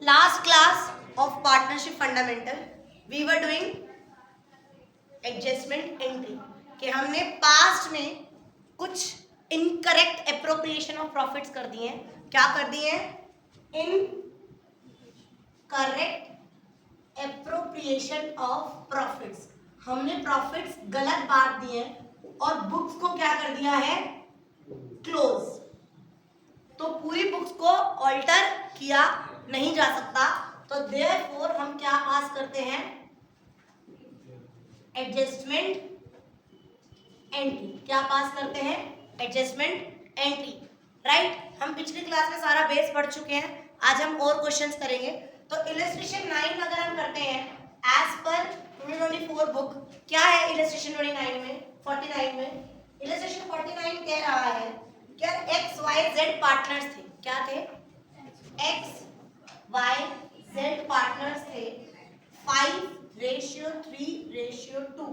Last class of partnership fundamental we were doing adjustment entry कि हमने past में कुछ इनकरेक्ट एप्रोप्रिएशन ऑफ प्रॉफिट्स कर दिए हैं. क्या कर दिए हैं? Incorrect appropriation of profits. हमने प्रॉफिट्स गलत बांट दिए हैं और बुक्स को क्या कर दिया है? क्लोज. तो पूरी बुक्स को ऑल्टर किया नहीं जा सकता. तो देयरफॉर हम क्या पास करते हैं? Adjustment entry. क्या पास करते हैं? Adjustment entry. राइट. हम पिछली क्लास में सारा बेस पढ़ चुके हैं. आज हम और क्वेश्चंस करेंगे. तो इलस्ट्रेशन 9 अगर हम करते हैं एज पर 2024 बुक, क्या है इलस्ट्रेशन 49 में 49 में? इलस्ट्रेशन 49 कह रहा है क्या एक्स वाई जेड पार्टनर्स थे. क्या थे? एक्स वाई जेड पार्टनर्स थे. 5:3:2.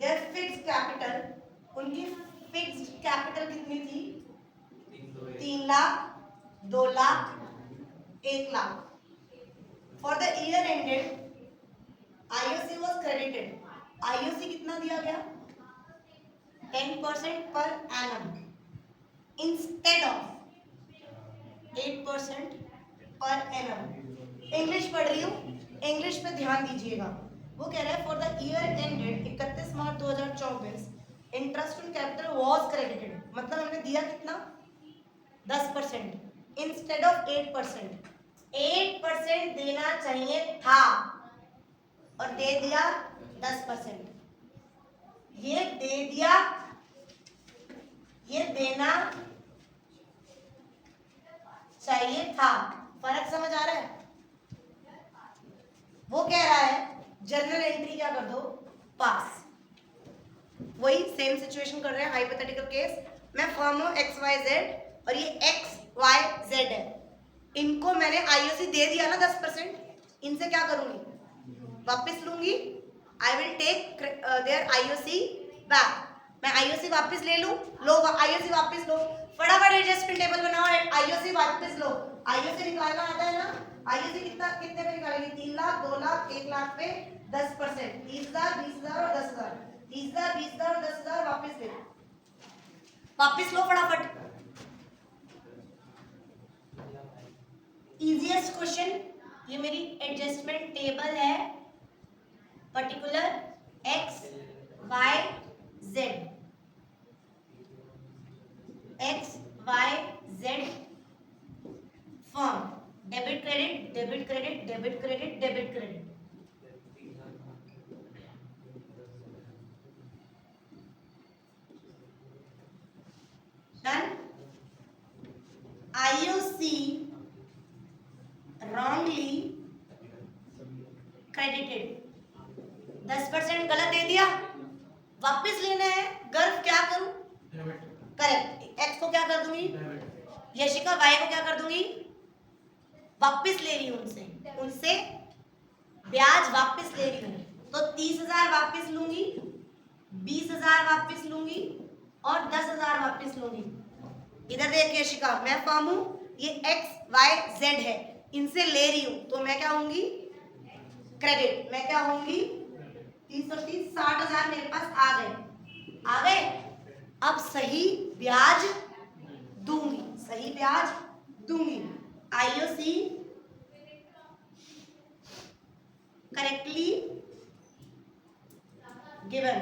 देयर फिक्स्ड कैपिटल, उनकी फिक्स्ड कैपिटल कितनी थी? 3 lakh, 2 lakh, 1 lakh. For the year ended IOC was credited. IOC कितना दिया गया? 10% पर annum instead of 8% पर annum. इंग्लिश पढ़ रही हूँ, इंग्लिश पे ध्यान दीजिएगा. वो कह रहा है for the year ended 31 March 2024 interest on capital was credited. मतलब हमने दिया कितना? 10% इंस्टेड ऑफ 8%. 8% देना चाहिए था और दे दिया 10%. ये दे दिया, ये देना चाहिए था. फर्क समझ आ रहा है? वो कह रहा है जर्नल एंट्री क्या कर दो? पास. वही सेम सिचुएशन कर रहे हैं. हाइपोथेटिकल केस, मैं फर्म हूं एक्स वाई जेड और ये एक्स वाई जेड है. इनको मैंने आईओसी दे दिया ना 10%. इनसे क्या करूंगी? वापस लूंगी. I will take their IOC back. मैं आईओसी वापस ले लूं. लो आईओसी वापस लो. फटाफट एडजस्टमेंट टेबल बनाओ. आईओसी वापस लो. आईओसी निकालना आता है ना? आईओसी कितने पे निकालेंगे? 3 लाख, 2 लाख, 1 लाख पे 10%. 30,000, 20,000 और 10,000. 30,000, 20,000 और 10,000 वापस ले. वापस लो फटाफट. Easiest question. ये मेरी एडजस्टमेंट टेबल है. Particular X Y Z. X Y Z firm. Debit credit, debit credit, debit credit, debit credit. Done. IOC wrongly credited. 10% गलत दे दिया. वापस लेना है. गर्व क्या करूं? करेक्ट. एक्स को क्या कर दूंगी? यशिका वाई को क्या कर दूंगी? वापस ले रही हूं उनसे ब्याज वापस ले रही हूं. तो 30,000 वापस लूंगी, 20,000 वापस लूंगी और 10,000 वापस लूंगी. इधर देख यशिका, मैं फर्म हूं, ये एक्स वाई जेड है, इनसे ले रही हूं. तो मैं क्या होंगी? क्रेडिट. मैं क्या होंगी? 30 60,000 मेरे पास आ गए. अब सही ब्याज दूंगी. सही ब्याज दूंगी. IOC correctly given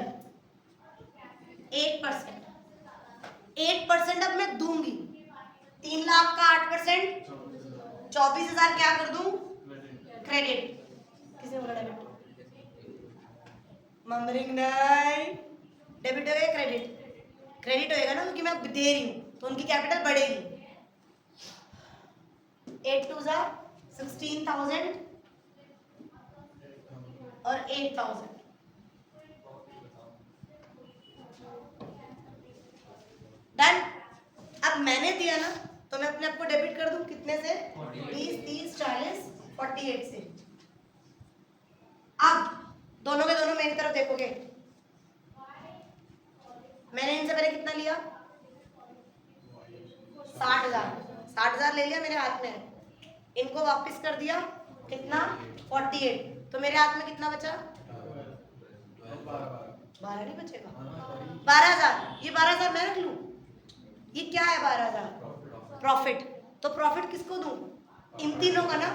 8%. 8% अब मैं दूंगी. 3 लाख का 8%, 24,000 क्या कर दूं? क्रेडिट. किसने बोला डेबिट? मम्बरिंग नहीं. डेबिट होगा क्रेडिट? क्रेडिट होएगा ना, क्योंकि मैं दे रही हूं तो उनकी कैपिटल बढ़ेगी. 8 2 16,000 और 8,000. डन. अब मैंने दिया ना तो मैं अपने आप को डेबिट कर दूं. कितने से? 20 30 40 48 से. अब दोनों के दोनों मेरी तरफ देखोगे. मैंने इनसे पहले कितना लिया? 60,000. 60,000 ले लिया मेरे हाथ में. इनको वापस कर दिया, कितना 48, तो मेरे हाथ में कितना बचा? 12 नहीं बचेगा, 12,000। ये 12,000 मैं रख लूं? ये क्या है 12,000? प्रॉफिट। तो प्रॉफिट किसको दूं? इन तीनों का ना।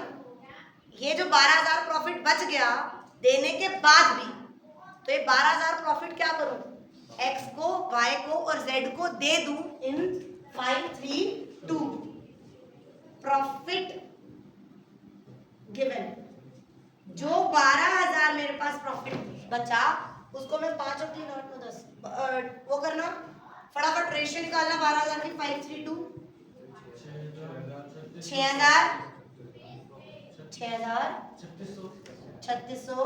ये जो 12,000 प्रॉफिट बच गया देने के बाद भी, तो ये 12,000 प्रॉफिट क्या करूं? एक्स को, वाई को और जेड को दे दूं इन 5, 3, 2। Profit given. जो 12,000 मेरे पास प्रॉफिट बचा उसको मैं 5 और 3 8 9 10 वो करना, फटाफट रेशियो निकालना 12,000 की। 5, 3, 2 6,000 3600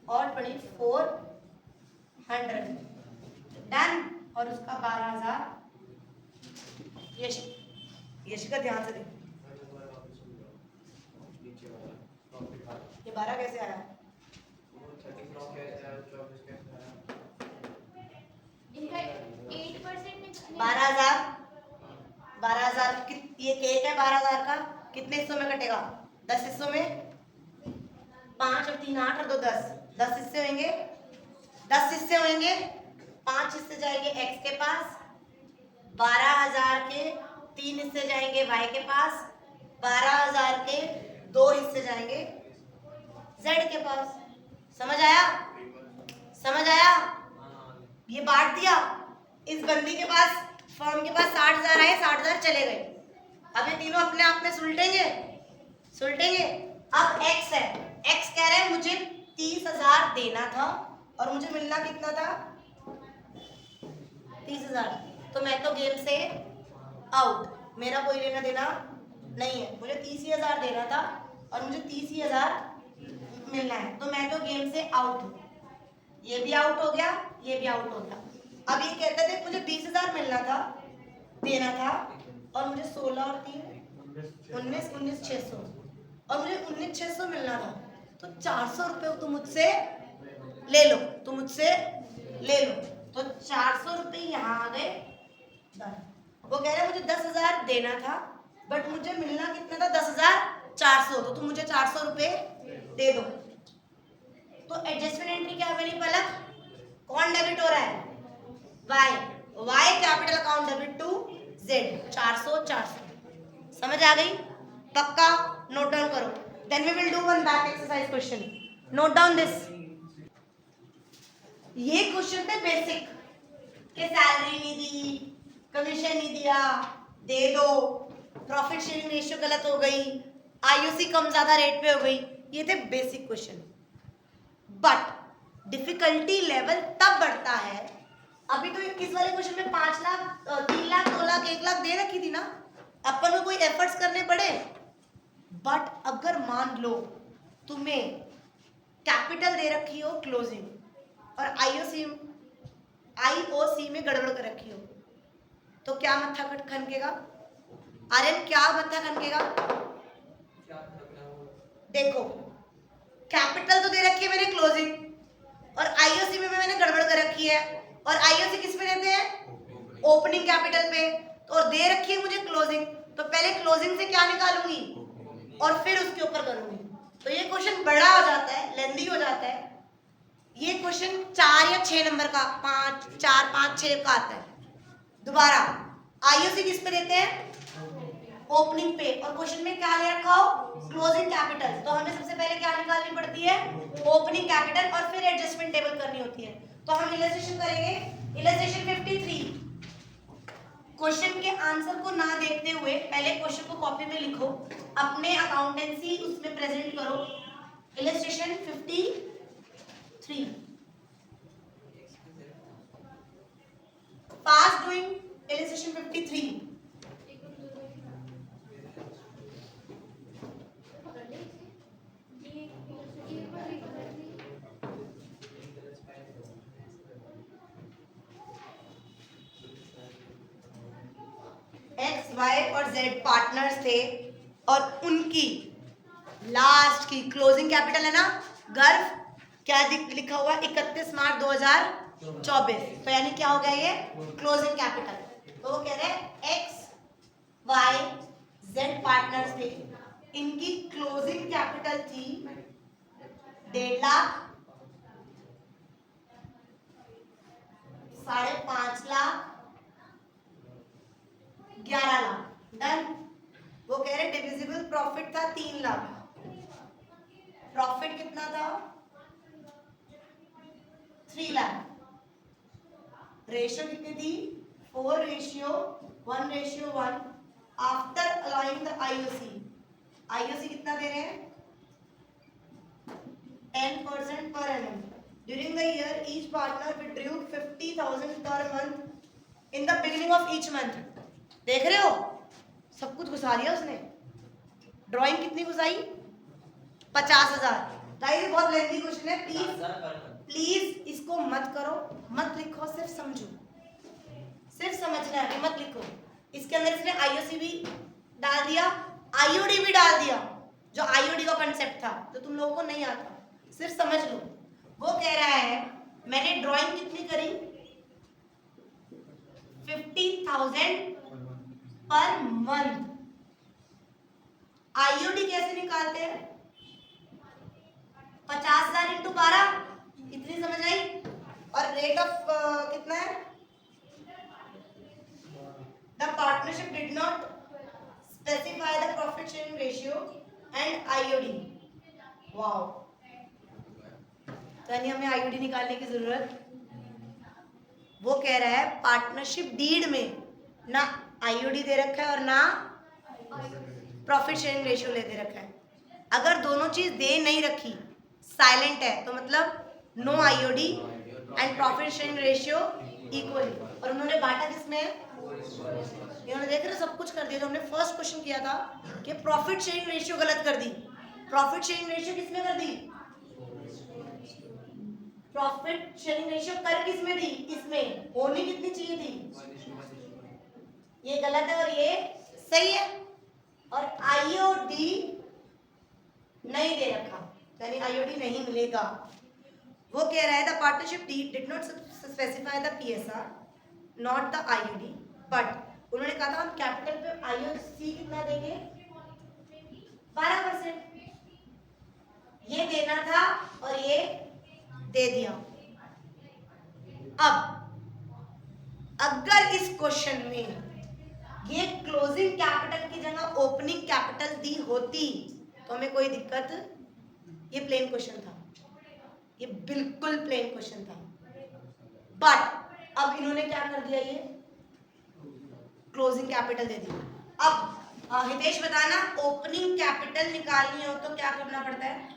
और 2400 डन। और उसका 12,000। यशिका ध्यान से देख, ये 12 कैसे आया? इनका 8% 12,000 ये केक है 12,000 का, कितने हिस्सों में कटेगा? 10 हिस्सों में। 5 और 3 8 और 2 10, 10 हिस्से होंगे। 10 हिस्से होंगे, 5 हिस्से जाएंगे एक्स के पास, 12,000 के 3 हिस्से जाएंगे वाई के पास, 12,000 के 2 हिस्से जाएंगे जेड के पास। समझ आया? समझ आया? ये बांट दिया। इस बंदी के पास, फर्म के पास 60,000 आए, 60,000 चले गए। अब ये तीनों अपने आप में सुलटेंगे। अब एक्स है, एक्स कह रहा है मुझे 30,000 देना था और मुझे मिलना कितना था? 30,000। तो मैं तो गेम से आउट, मेरा कोई लेना देना नहीं है। मुझे 30,000 देना था और मुझे 30,000 मिलना है, तो मैं तो गेम से आउट हूँ। ये भी आउट हो गया, ये भी आउट हो गया। अब ये कहते थे मुझे 20,000 मिलना था, देना था, और मुझे 16 और 3 19,600 और मुझे 19,600 मिलना था। तो 400 रुपये तुम मुझसे ले लो, तो 400 रुपये यहाँ आ गए। वो कह रहे मुझे 10,000 देना था बट मुझे मिलना कितना था? 10,400। तो तुम मुझे 400 रुपये दे दो। तो एडजस्टमेंट एंट्री क्या बनी पलक? कौन डेबिट हो रहा है? Y capital account debit to Z. 400 400। समझ आ गई? पक्का? नोट डाउन करो। Then we will do one back exercise question. Note down this. ये क्वेश्चन थे बेसिक के सैलरी नहीं दी, कमीशन नहीं दिया, दे दो, प्रॉफिट शेयरिंग रेशियो गलत हो गई, आईओसी कम ज्यादा रेट पे हो गई। ये थे basic question. But difficulty level तब बढ़ता है, अभी तो इस वाले क्वेश्चन में 5 लाख 3 लाख 2 लाख 1 लाख दे रखी थी ना, अपन को कोई एफर्ट्स करने पड़े। बट अगर मान लो तुम्हें कैपिटल दे रखी हो क्लोजिंग और आईओसी में गड़बड़ कर रखी हो, तो क्या मत्था खनकेगा? आर्यन क्या मत्था खनकेगा? देखो, कैपिटल तो दे रखी है मैंने क्लोजिंग और आईओसी में मैंने गड़बड़ कर रखी है। और आईओसी किस पे देते हैं? ओपनिंग कैपिटल पे। तो और दे रखी है मुझे क्लोजिंग, तो पहले क्लोजिंग से क्या निकालूंगी और फिर उसके ऊपर करूंगी। तो ये क्वेश्चन बड़ा हो जाता है, लेंदी हो जाता है। ये क्वेश्चन 4 या 6 नंबर का, 4 5 6 का आता है। दोबारा, आईओसी किस पे देते हैं? ओपनिंग पे। और क्वेश्चन में क्या ले रखा हो? Closing capital. तो हमें सबसे पहले क्या निकालनी पड़ती है? ओपनिंग कैपिटल, और फिर एडजस्टमेंट टेबल करनी होती है। तो हम इलस्ट्रेशन करेंगे। इलस्ट्रेशन 53। क्वेश्चन के आंसर को ना देखते हुए पहले क्वेश्चन को कॉपी में लिखो, अपने अकाउंटेंसी उसमें प्रेजेंट करो। Illustration 53। Fast doing illustration 53। X Y और जेड पार्टनर्स थे और उनकी लास्ट की क्लोजिंग कैपिटल है ना गर्व, क्या लिखा हुआ? 31 मार्च 2024। तो यानी क्या हो गया ये? Closing capital. तो वो कह रहे हैं एक्स वाई जेड पार्टनर्स थे, इनकी क्लोजिंग कैपिटल थी 1.5 लाख, 5.5 लाख, 11 लाख। डन। वो कह रहे डिविजिबल प्रॉफिट था 3 लाख। प्रॉफिट कितना था? 3 लाख। रेशियो कितनी थी? 4:1:1 आफ्टर अलाइंग द आईओसी। आईओसी कितना दे रहे हैं? 10% per annum. During the year, each partner withdrew 50,000 per month in the beginning of each month. देख रहे हो? सब कुछ घुसा दिया उसने। ड्राइंग कितनी घुसाई? 50,000। गाइस बहुत लेंथी क्वेश्चन है, प्लीज इसको मत करो, मत लिखो, सिर्फ समझो, सिर्फ समझना है, मत लिखो। इसके अंदर इसने आईओसी भी डाल दिया, आईओडी भी डाल दिया, जो आईओडी का कंसेप्ट था, तो तुम लोगों को नहीं आता, सिर्फ समझ लो। वो कह रहा है मैंने ड्राइंग कितनी करी? 50,000 पर मंथ। आईओडी कैसे निकालते हैं? 50,000 इंटू 12, इतनी समझ आई? और रेट ऑफ कितना है? The partnership did not specify the profit sharing ratio and IOD. Wow, तो यानी हमें आईओडी निकालने की जरूरत। वो कह रहा है पार्टनरशिप डीड में ना आईओडी दे रखा है और ना प्रॉफिट शेयरिंग रेशियो ले दे रखा है। अगर दोनों चीज दे नहीं रखी, साइलेंट है, तो मतलब no IOD and profit sharing ratio equally. और उन्होंने बांटा किसमें? इन्होंने देख रहे सब कुछ कर दिया। तो हमने फर्स्ट क्वेश्चन किया था कि प्रॉफिट शेयरिंग रेशियो गलत कर दी। प्रॉफिट शेयरिंग रेशियो किसमें कर दी? प्रॉफिट शेयरिंग रेशियो कर किसमें दी? इसमें होनी कितनी चाहिए थी? ये गलत है और ये सही है। और आईओडी नहीं दे रखा, यानी आईओडी नहीं मिलेगा। वो कह रहा है the partnership did not specify the PSR not the IOD, but उन्होंने कहा था हम कैपिटल पे आईओसी कितना देंगे? 12%। ये देना था और ये दे दिया। अब अगर इस क्वेश्चन में ये क्लोजिंग कैपिटल की जगह ओपनिंग कैपिटल दी होती तो हमें कोई दिक्कत, ये प्लेन क्वेश्चन था, ये बिल्कुल प्लेन क्वेश्चन था। बट अब इन्होंने क्या कर दिया? ये क्लोजिंग कैपिटल दे दी। अब हितेश बताना, ओपनिंग कैपिटल निकालनी हो तो क्या करना पड़ता है?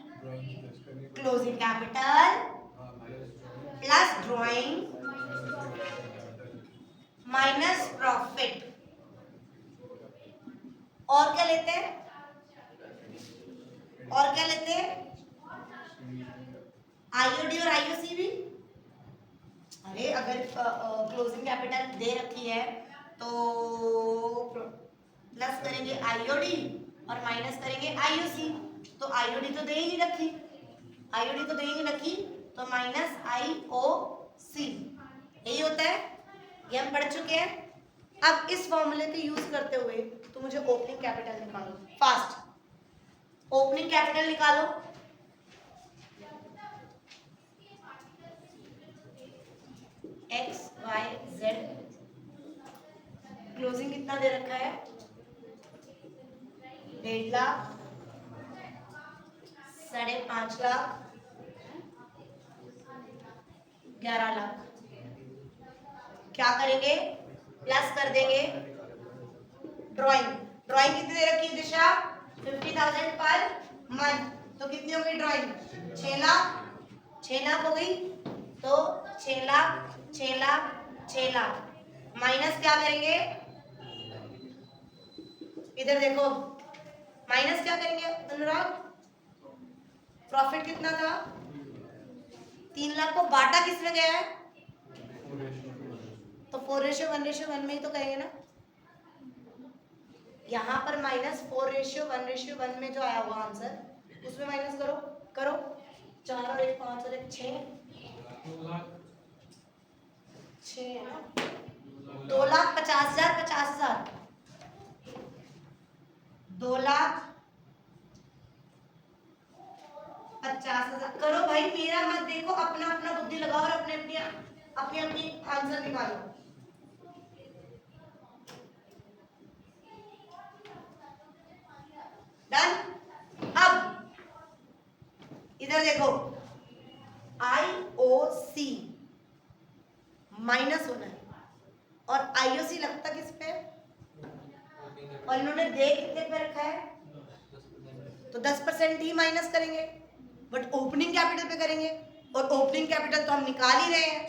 Closing capital plus drawing minus profit. और क्या लेते हैं? और क्या लेते हैं? आईओडी और आईओसी भी। अरे अगर क्लोजिंग कैपिटल दे रखी है तो प्लस करेंगे आईओडी और माइनस करेंगे आईओसी। तो आईओडी तो दे ही नहीं रखी, आईओडी तो दे ही नहीं रखी, तो माइनस आईओसी। यही होता है, ये हम पढ़ चुके हैं। अब इस फॉर्मूले के यूज करते हुए तो मुझे ओपनिंग कैपिटल निकालो, फास्ट ओपनिंग कैपिटल निकालो। एक्स वाई जेड, क्लोजिंग कितना दे रखा है? 1.5 लाख, 5.5 लाख, 11 लाख। क्या करेंगे? प्लस कर देंगे। ड्राइंग, ड्राइंग कितनी दे रखी है दिशा? 50,000 पर मंथ। तो कितनी हो गई ड्राइंग? 6 लाख, 6 लाख हो गई। तो 6 लाख, 6 लाख, 6 लाख माइनस क्या करेंगे? इधर देखो, माइनस क्या करेंगे अनुराग? प्रॉफिट कितना था? 3 लाख को बांटा किसमें गया है? तो 4:1:1 में ही तो करेंगे ना। यहाँ पर माइनस 4:1:1 में जो आया हुआ आंसर उसमें माइनस करो, करो। 4 और 1 5 और 1 6, 6 है ना। 2,50,000, 50,000 मेरा मत देखो, अपना अपना बुद्धि लगाओ और अपने अपनी आंसर निकालो। डन। अब इधर देखो, IOC माइनस होना है और IOC लगता किस पे, और इन्होंने दे कितने पे रखा है, तो 10% ही माइनस करेंगे, बट ओपनिंग कैपिटल पे करेंगे, और ओपनिंग कैपिटल तो हम निकाल ही रहे हैं,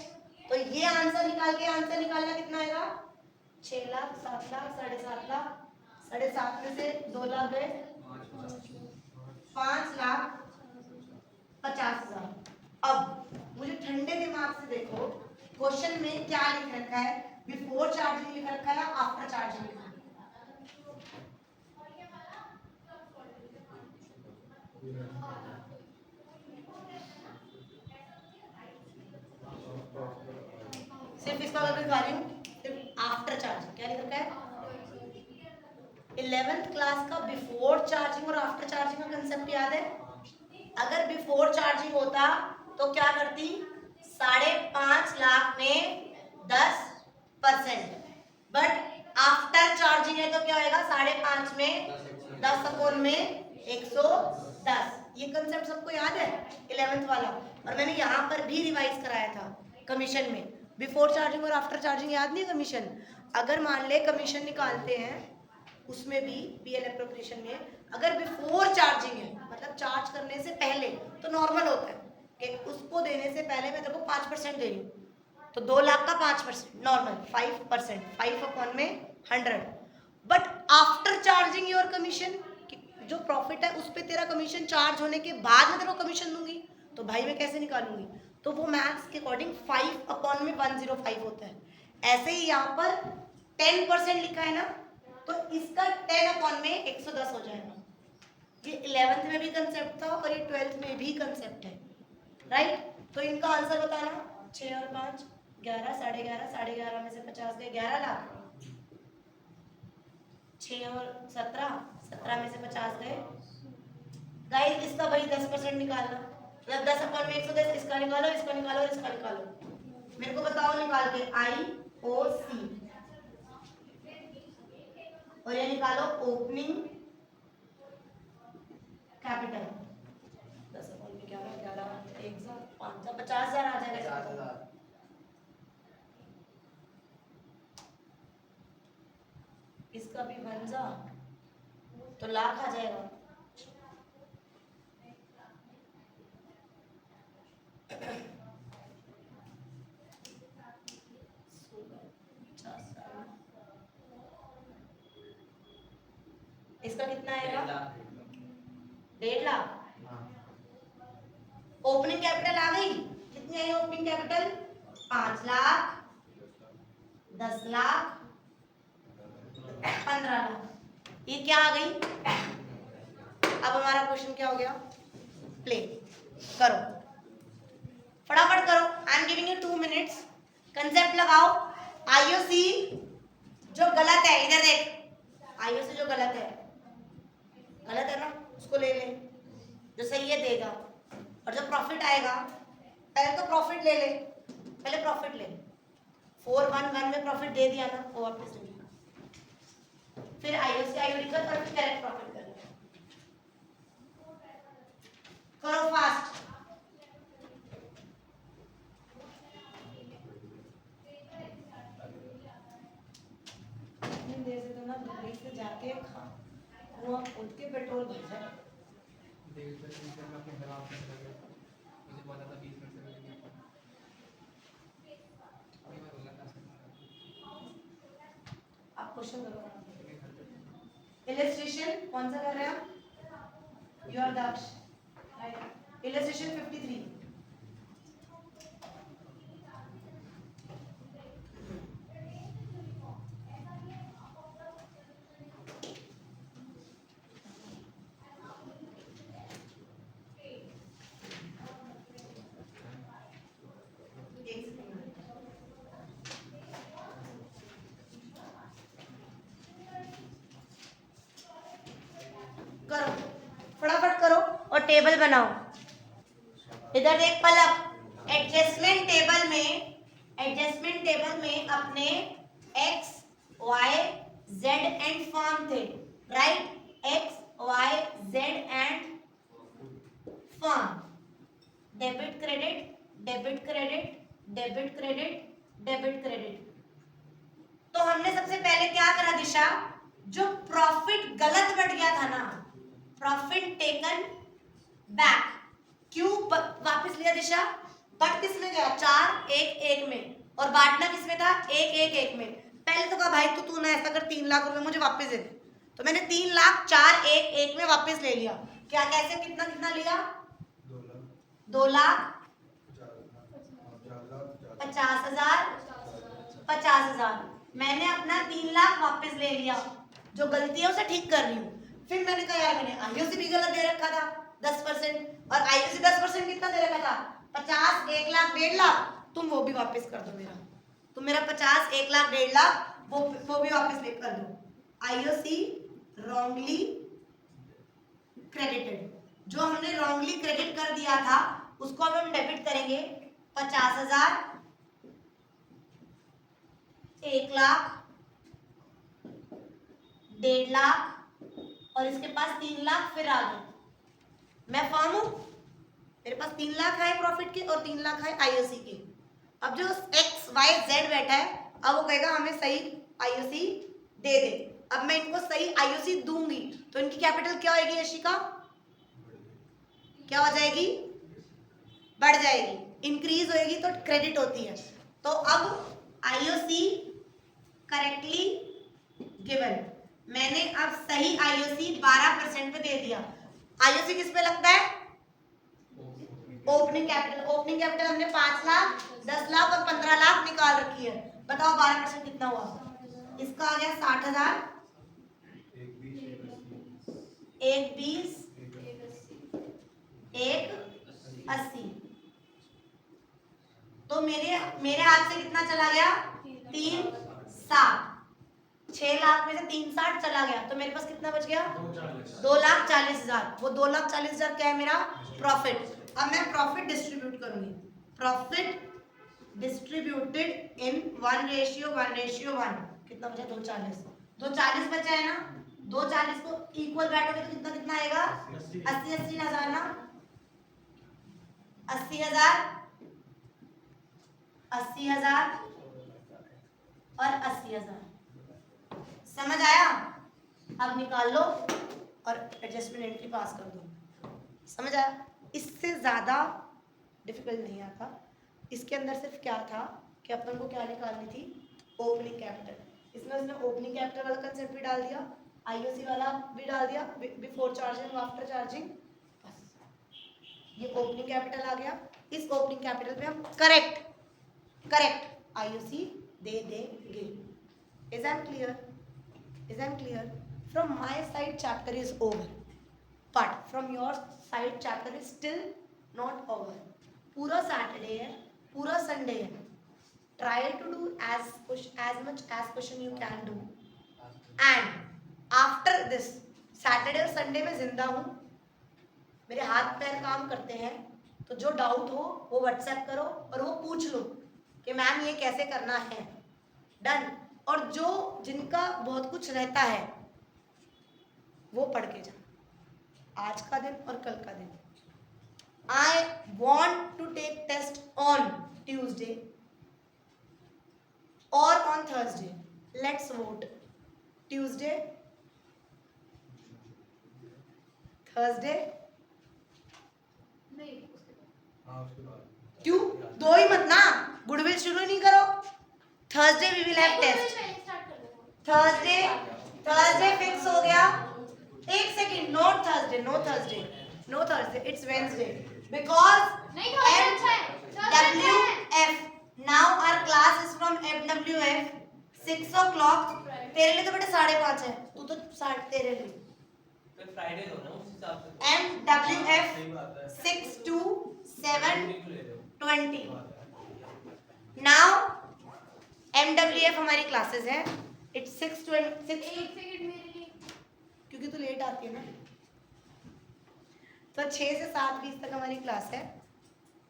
तो ये आंसर निकाल के आंसर निकालना कितना आएगा, 6 लाख, 7 लाख, 7.5 लाख, 7.5 में से 2 लाख गए, 5,50,000। अब मुझे ठंडे दिमाग से देखो, क्वेश्चन में क्या लिख रखा है, बिफोर चार्जिंग लिख रखा है या आफ्टर चार्जिंग लिख रखा है? सिर्फ इसका अगर दिखा रही हूँ, सिर्फ आफ्टर चार्जिंग क्या लिख रखा है, 11th क्लास का बिफोर चार्जिंग और आफ्टर चार्जिंग का कंसेप्ट याद है? अगर बिफोर चार्जिंग होता तो क्या करती, 5.5 लाख में 10%, बट आफ्टर चार्जिंग है तो क्या होएगा, 5.5 में 10 में 110। ये कंसेप्ट सबको याद है 11th वाला, और मैंने यहाँ पर भी रिवाइज कराया था कमीशन में। बिफोर चार्जिंग और आफ्टर चार्जिंग याद नहीं कमीशन? अगर मान ले कमीशन निकालते हैं उसमें भी पीएल एप्रोप्रिएशन में, अगर बिफोर चार्जिंग है मतलब चार्ज करने से पहले, तो नॉर्मल होता है कि उसको देने से पहले मैं तेरे को 5% दे रही हूँ, तो 2 लाख का 5% नॉर्मल 5%, 5 में 100। But after charging your commission, जो प्रॉफिट है उस पर तेरा कमीशन चार्ज होने के बाद में तेरे को कमीशन दूंगी, तो भाई मैं कैसे निकालूंगी, तो वो मैथ्स के अकॉर्डिंग 5 में 105 होता है। ऐसे ही यहाँ पर 10% लिखा है ना, तो इसका 10 में 110 हो जाएगा। ये 11th में भी कंसेप्ट था और ये 12th में भी कंसेप्ट है, राइट? तो इनका आंसर बताना, 6 और 5 11, 11.5, 11.5 में से 50 गए 11 लाख, 6 और 17, 17 में से 50 गए। गाइस इसका भाई 10% निकालना, मतलब 10 में 110, इसका निकालो, इसका निकालो और इसका निकालो। मेरे को बताओ निकाल के IOC, और ये निकालो ओपनिंग कैपिटल। 10 में 11, 11, 1, 5, 50,000 आ जाएगा। इसका भी बन जा तो लाख आ जाएगा। इसका कितना आएगा, 1.5 लाख। ओपनिंग कैपिटल आ गई, कितनी आई ओपनिंग कैपिटल, 5 लाख, 10 लाख, 15 लाख। ये क्या आ गई, अब हमारा क्वेश्चन क्या हो गया, प्ले करो, फटाफट करो, I am giving you 2 minutes, concept लगाओ। IOC जो गलत है, इधर देख, IOC जो गलत है ना, उसको ले ले, जो सही है देगा, और जो प्रॉफिट आएगा, पहले तो प्रॉफिट ले ले, पहले प्रॉफिट ले, 411 में प्रॉफिट दे दिया ना, वो वापस ले, फिर IOC IOD कर, और फिर करेक्ट प्रॉफिट कर, करो फास्ट। इतनी देर से तो ना दुबई से जाके कुआं खोद के पेट्रोल भर जाए। आप क्वेश्चन करो, इलस्ट्रेशन कौन सा कर रहे हैं आप, यू आर दक्ष, राइट? इलस्ट्रेशन 53, करो फटाफट करो और टेबल बनाओ। इधर देख पलक, एडजस्टमेंट टेबल में अपने x y z and form थे, right, x y z and form, debit credit debit credit debit credit debit credit. तो हमने सबसे पहले क्या करा दिशा, जो प्रॉफिट गलत बढ़ गया था ना, प्रॉफिट टेकन बैक, क्यों वापस लिया दिशा, बट किस में गया, 4 1 1 में, और बांटना किस में था, 1 1 1 में। पहले तो कहा भाई तू ना ऐसा कर, 3 लाख रुपए मुझे वापस दे दे, तो मैंने 3 लाख 4 1 1 में वापस ले लिया। क्या कैसे, कितना कितना लिया, 2 लाख 50,000। मैंने अपना 3 लाख वापस ले लिया, जो गलती है उसे ठीक कर रही हूँ। फिर मैंने कहा यार मैंने आईओसी भी गलत दे रखा था 10%, और आईओसी 10% कितना दे रखा था, 50, 1 लाख 1.5 लाख, तुम वो भी वापस कर दो मेरा, तुम मेरा 50, 1 लाख 1.5 लाख वो भी वापस ले कर दो। आईओसी रॉन्गली क्रेडिटेड, जो हमने रॉन्गली क्रेडिट कर दिया था उसको अब हम डेबिट करेंगे, 50,000, 1 लाख 1.5 लाख, और इसके पास 3 लाख फिर आ गए। मैं फर्म हूं, मेरे पास 3 लाख है प्रॉफिट के और 3 लाख है आईओसी के। अब जो एक्स वाई जेड बैठा है, अब वो कहेगा हमें सही आईओसी दे दे। अब मैं इनको सही आईओसी दूंगी तो इनकी कैपिटल क्या होगी यशिका, क्या हो जाएगी, बढ़ जाएगी, इंक्रीज होएगी तो क्रेडिट होती है। तो अब आईओसी करेक्टली गिवन, मैंने अब सही आईओसी 12% पे दे दिया। आईओसी किस पे लगता है, ओपनिंग कैपिटल हमने 5 लाख 10 लाख और 15 लाख निकाल रखी है। बताओ 12% कितना हुआ, इसका आ गया 60,000, 1 20 1 80। तो मेरे हाथ से कितना चला गया, 3 7, 6 लाख में से 3 60 चला गया, तो मेरे पास कितना बच गया, 2,40,000। वो 2,40,000 क्या है मेरा प्रॉफिट। अब मैं प्रॉफिट डिस्ट्रीब्यूट करूंगी, प्रॉफिट डिस्ट्रीब्यूटेड इन 1:1:1, कितना बचा, 240, 240 बचा है ना, 240 को इक्वल बैठोगे तो कितना कितना आएगा, 80,000 ना, 80,000 और 80,000। समझ आया, अब निकाल लो और एडजस्टमेंट एंट्री पास कर दो। समझ आया, इससे ज़्यादा डिफिकल्ट नहीं आता। इसके अंदर सिर्फ क्या था कि अपन को क्या निकालनी थी, ओपनिंग कैपिटल। इसमें उसने ओपनिंग कैपिटल वाला कंसेप्ट भी डाल दिया, आईओसी वाला भी डाल दिया, बिफोर चार्जिंग आफ्टर चार्जिंग, बस ये ओपनिंग कैपिटल आ गया। इस ओपनिंग कैपिटल पे हम करेक्ट आईओसी दे देंगे। Is that clear? From my side chapter is over, but from your side chapter is still not over. पूरा सैटरडे है, पूरा संडे है, try to do as much as question you can do, and after this Saturday और Sunday में जिंदा हूँ, मेरे हाथ पैर काम करते हैं, तो जो डाउट हो वो व्हाट्सएप करो और वो पूछ लो कि मैम ये कैसे करना है, डन। और जो जिनका बहुत कुछ रहता है वो पढ़ के जा, आज का दिन और कल का दिन। I want to take test on Tuesday और on Thursday, let's vote, Tuesday Thursday, क्यों, 2 ही मत ना, गुडविल शुरू नहीं करो। Thursday we will have test, Thursday fix हो गया। एक second, not Thursday, no Thursday, it's Wednesday, because WF, now our class is from WF 6 o'clock। तेरे लिए तो बेटा 5:30 है, तू तो तेरे लिए फ्राइडे हो ना, उस हिसाब से MWF 6 to 7:20। नाउ MWF हमारी क्लासेस है, इट्स 6:20। एक सेकंड मेरे लिए, क्योंकि तू लेट आती है ना, तो 6 से 7:20 तक हमारी क्लास है।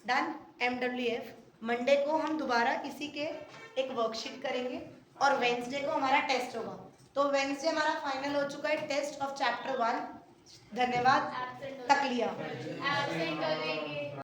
डन। MWF मंडे को हम दोबारा इसी के एक वर्कशीट करेंगे और वेंसडे को हमारा टेस्ट होगा। तो वेंसडे हमारा फाइनल हो चुका है टेस्ट ऑफ चैप्टर 1। धन्यवाद। एब्सेंट तक लिया। एब्सेंट करेंगे।